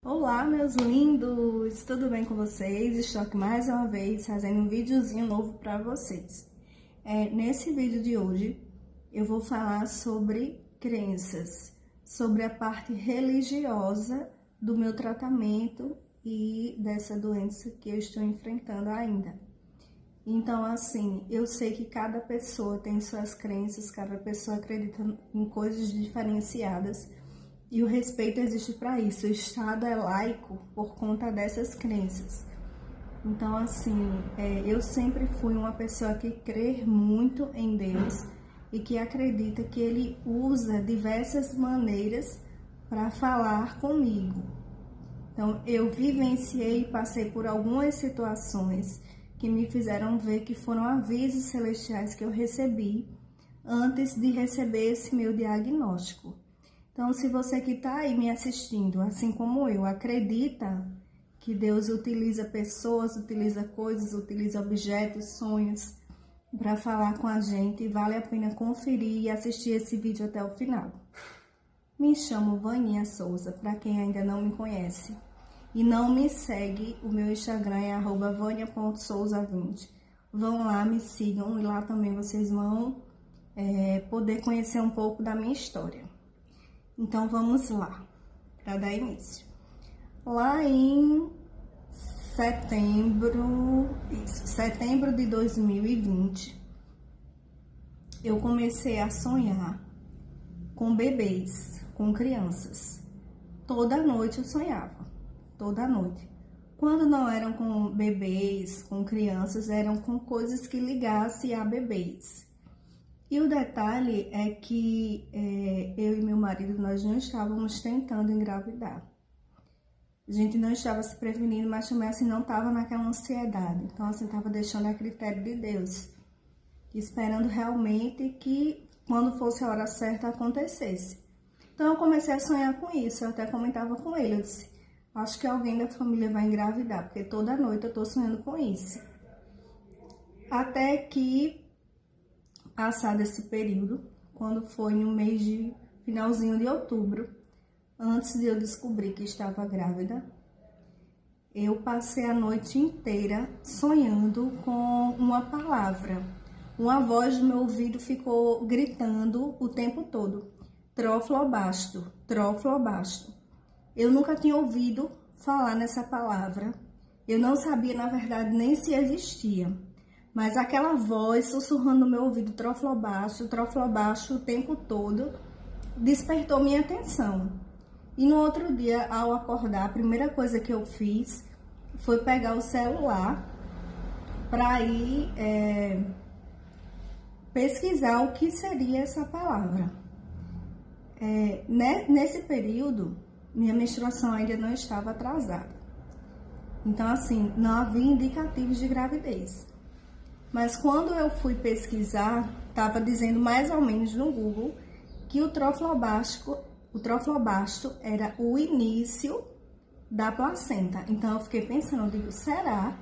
Olá, meus lindos! Tudo bem com vocês? Estou aqui mais uma vez fazendo um videozinho novo para vocês. Nesse vídeo de hoje, eu vou falar sobre crenças, sobre a parte religiosa do meu tratamento e dessa doença que eu estou enfrentando ainda. Então, assim, eu sei que cada pessoa tem suas crenças, cada pessoa acredita em coisas diferenciadas. E o respeito existe para isso. O Estado é laico por conta dessas crenças. Então, assim, eu sempre fui uma pessoa que crê muito em Deus e que acredita que Ele usa diversas maneiras para falar comigo. Então, eu vivenciei e passei por algumas situações que me fizeram ver que foram avisos celestiais que eu recebi antes de receber esse meu diagnóstico. Então, se você que está aí me assistindo, assim como eu, acredita que Deus utiliza pessoas, utiliza coisas, utiliza objetos, sonhos para falar com a gente, vale a pena conferir e assistir esse vídeo até o final. Me chamo Vaninha Souza, para quem ainda não me conhece. E não me segue, o meu Instagram é @vania.souza20. Vão lá, me sigam e lá também vocês vão poder conhecer um pouco da minha história. Então, vamos lá, para dar início. Lá em setembro de 2020, eu comecei a sonhar com bebês, com crianças. Toda noite eu sonhava, toda noite. Quando não eram com bebês, com crianças, eram com coisas que ligassem a bebês. E o detalhe é que eu e meu marido, nós não estávamos tentando engravidar. A gente não estava se prevenindo, mas também assim não estava naquela ansiedade. Então assim, estava deixando a critério de Deus. Esperando realmente que quando fosse a hora certa acontecesse. Então eu comecei a sonhar com isso, eu até comentava com ele. Eu disse, acho que alguém da família vai engravidar, porque toda noite eu estou sonhando com isso. Até que... passado esse período, quando foi no mês de finalzinho de outubro, antes de eu descobrir que estava grávida, eu passei a noite inteira sonhando com uma palavra. Uma voz do meu ouvido ficou gritando o tempo todo, troflobasto, troflobasto. Eu nunca tinha ouvido falar nessa palavra, eu não sabia, na verdade, nem se existia. Mas aquela voz sussurrando no meu ouvido, troflobasto o tempo todo, despertou minha atenção. E no outro dia, ao acordar, a primeira coisa que eu fiz foi pegar o celular para ir pesquisar o que seria essa palavra. Nesse período, minha menstruação ainda não estava atrasada. Então, assim, não havia indicativos de gravidez. Mas quando eu fui pesquisar, estava dizendo mais ou menos no Google que o troflobasto era o início da placenta. Então eu fiquei pensando, digo, será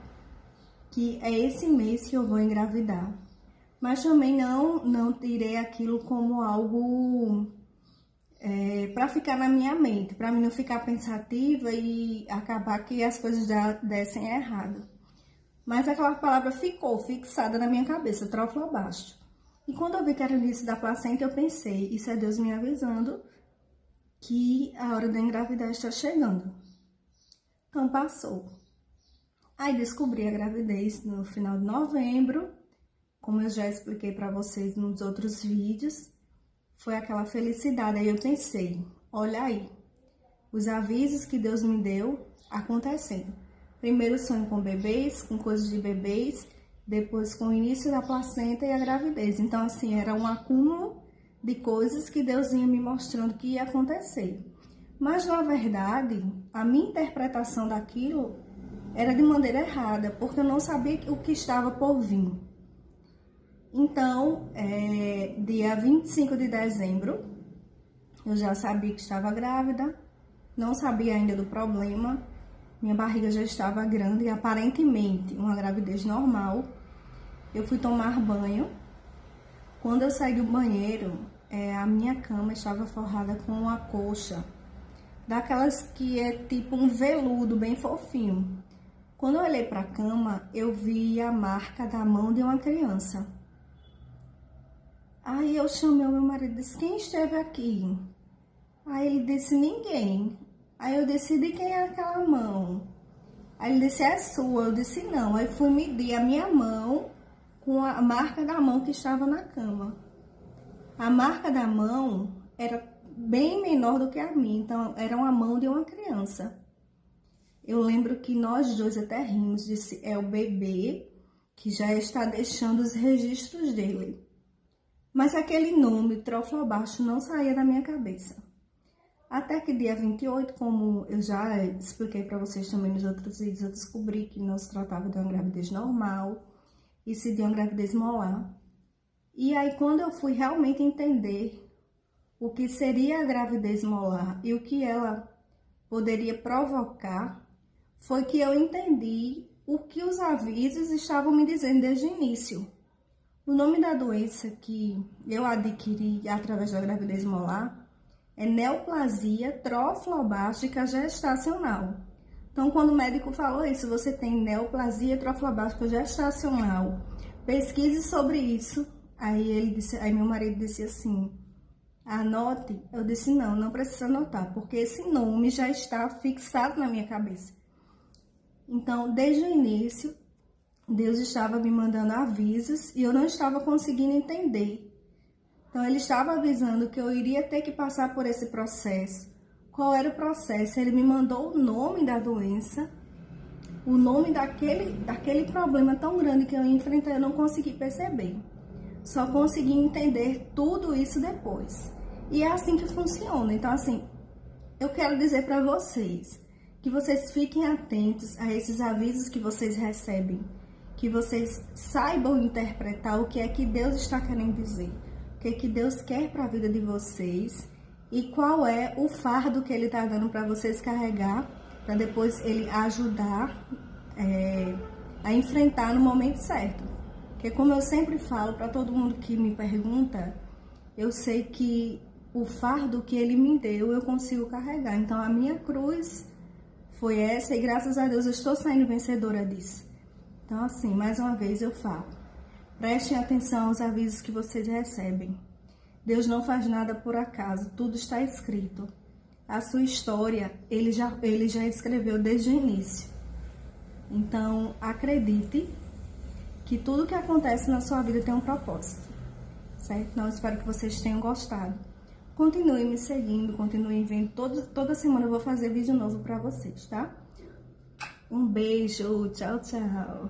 que é esse mês que eu vou engravidar? Mas também não tirei aquilo como algo para ficar na minha mente, para mim não ficar pensativa e acabar que as coisas já dessem errado. Mas aquela palavra ficou fixada na minha cabeça, troflobasto. E quando eu vi que era o início da placenta, eu pensei, isso é Deus me avisando que a hora de engravidar está chegando. Então passou. Aí descobri a gravidez no final de novembro, como eu já expliquei para vocês nos outros vídeos. Foi aquela felicidade, aí eu pensei, olha aí, os avisos que Deus me deu acontecendo. Primeiro sonho com bebês, com coisas de bebês, depois com o início da placenta e a gravidez. Então, assim, era um acúmulo de coisas que Deus vinha me mostrando que ia acontecer. Mas, na verdade, a minha interpretação daquilo era de maneira errada, porque eu não sabia o que estava por vir. Então, dia 25 de dezembro, eu já sabia que estava grávida, não sabia ainda do problema. Minha barriga já estava grande e aparentemente uma gravidez normal. Eu fui tomar banho. Quando eu saí do banheiro, a minha cama estava forrada com uma colcha. daquelas que é tipo um veludo bem fofinho. Quando eu olhei para a cama, eu vi a marca da mão de uma criança. Aí eu chamei o meu marido e disse: quem esteve aqui? Aí ele disse: ninguém. Aí eu disse: de quem é aquela mão? Aí ele disse: é sua. Eu disse: não. Aí fui medir a minha mão com a marca da mão que estava na cama. A marca da mão era bem menor do que a minha, então era uma mão de uma criança. Eu lembro que nós dois até rimos, disse: é o bebê que já está deixando os registros dele. Mas aquele nome, Troflobasto, não saía da minha cabeça. Até que dia 28, como eu já expliquei para vocês também nos outros vídeos, eu descobri que não se tratava de uma gravidez normal, e sim de uma gravidez molar. E aí, quando eu fui realmente entender o que seria a gravidez molar e o que ela poderia provocar, foi que eu entendi o que os avisos estavam me dizendo desde o início. O nome da doença que eu adquiri através da gravidez molar é neoplasia troflobástica gestacional. Então, quando o médico falou isso, você tem neoplasia troflobástica gestacional, pesquise sobre isso. Aí meu marido disse assim: anote. Eu disse: não precisa anotar, porque esse nome já está fixado na minha cabeça. Então, desde o início, Deus estava me mandando avisos e eu não estava conseguindo entender. Então, Ele estava avisando que eu iria ter que passar por esse processo. Qual era o processo? Ele me mandou o nome da doença, o nome daquele problema tão grande que eu ia enfrentar, eu não consegui perceber. Só consegui entender tudo isso depois. E é assim que funciona. Então, assim, eu quero dizer para vocês que vocês fiquem atentos a esses avisos que vocês recebem, que vocês saibam interpretar o que é que Deus está querendo dizer, o que é que Deus quer para a vida de vocês e qual é o fardo que Ele está dando para vocês carregar, para depois Ele ajudar a enfrentar no momento certo. Porque, como eu sempre falo para todo mundo que me pergunta, eu sei que o fardo que Ele me deu eu consigo carregar. Então, a minha cruz foi essa e, graças a Deus, eu estou saindo vencedora disso. Então, assim, mais uma vez eu falo, prestem atenção aos avisos que vocês recebem. Deus não faz nada por acaso, tudo está escrito. A sua história, Ele já escreveu desde o início. Então, acredite que tudo que acontece na sua vida tem um propósito, certo? Então, eu espero que vocês tenham gostado. Continuem me seguindo, continuem vendo. Toda semana eu vou fazer vídeo novo pra vocês, tá? Um beijo, tchau, tchau.